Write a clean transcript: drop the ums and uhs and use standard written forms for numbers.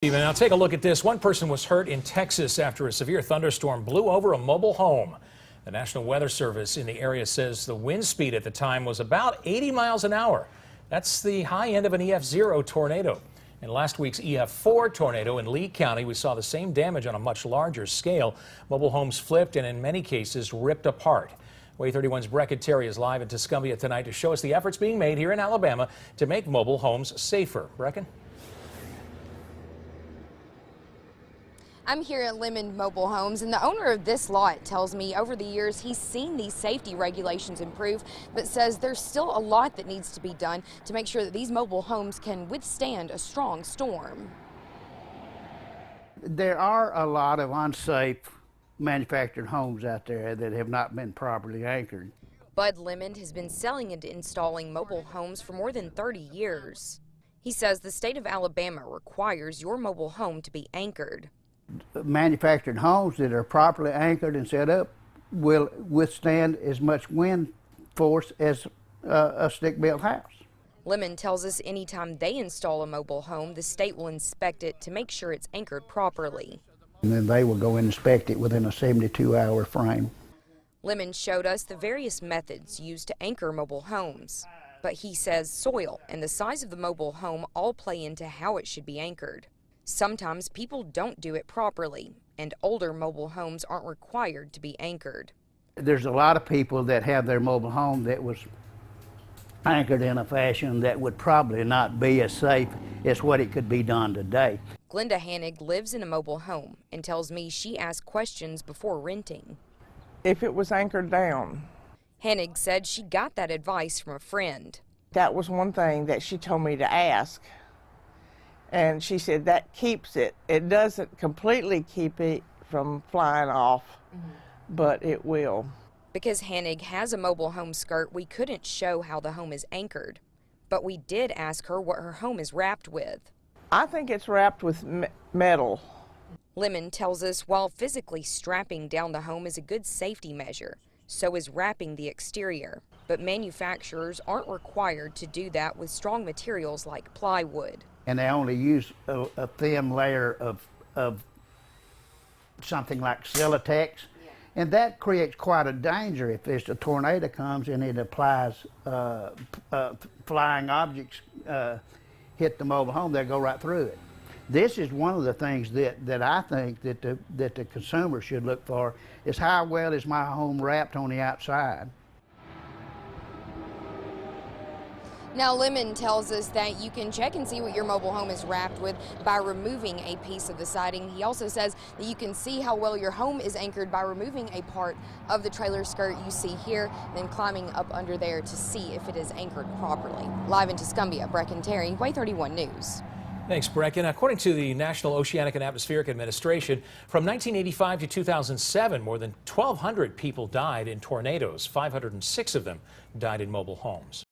Even now, take a look at this. One person was hurt in Texas after a severe thunderstorm blew over a mobile home. The National Weather Service in the area says the wind speed at the time was about 80 miles an hour. That's the high end of an EF0 tornado. In last week's EF4 tornado in Lee County, we saw the same damage on a much larger scale. Mobile homes flipped and in many cases ripped apart. WAAY 31's Breken Terry is live in Tuscumbia tonight to show us the efforts being made here in Alabama to make mobile homes safer. Breken? I'm here at Lemon Mobile Homes, and the owner of this lot tells me over the years he's seen these safety regulations improve, but says there's still a lot that needs to be done to make sure that these mobile homes can withstand a strong storm. There are a lot of unsafe manufactured homes out there that have not been properly anchored. Bud Lemon has been selling and installing mobile homes for more than 30 years. He says the state of Alabama requires your mobile home to be anchored. Manufactured homes that are properly anchored and set up will withstand as much wind force as a stick-built house. Lemon tells us anytime they install a mobile home, the state will inspect it to make sure it's anchored properly. And then they will go and inspect it within a 72-hour frame. Lemon showed us the various methods used to anchor mobile homes, but he says soil and the size of the mobile home all play into how it should be anchored. Sometimes people don't do it properly, and older mobile homes aren't required to be anchored. There's a lot of people that have their mobile home that was anchored in a fashion that would probably not be as safe as what it could be done today. Glenda Hanig lives in a mobile home and tells me she asked questions before renting. If it was anchored down. Hanig said she got that advice from a friend. That was one thing that she told me to ask. And she said that keeps it. It doesn't completely keep it from flying off, but it will. Because Hanig has a mobile home skirt, we couldn't show how the home is anchored. But we did ask her what her home is wrapped with. I think it's wrapped with metal. Lemon tells us while physically strapping down the home is a good safety measure, so is wrapping the exterior. But manufacturers aren't required to do that with strong materials like plywood. And they only use a thin layer of something like Silatex. And that creates quite a danger if there's a tornado comes and it applies flying objects hit the mobile home, they'll go right through it. This is one of the things that I think that the consumer should look for is how well is my home wrapped on the outside. Now, Lemon tells us that you can check and see what your mobile home is wrapped with by removing a piece of the siding. He also says that you can see how well your home is anchored by removing a part of the trailer skirt you see here, then climbing up under there to see if it is anchored properly. Live in Tuscumbia, Breken Terry, WAAY 31 News. Thanks, Breken. According to the National Oceanic and Atmospheric Administration, from 1985 to 2007, more than 1,200 people died in tornadoes. 506 of them died in mobile homes.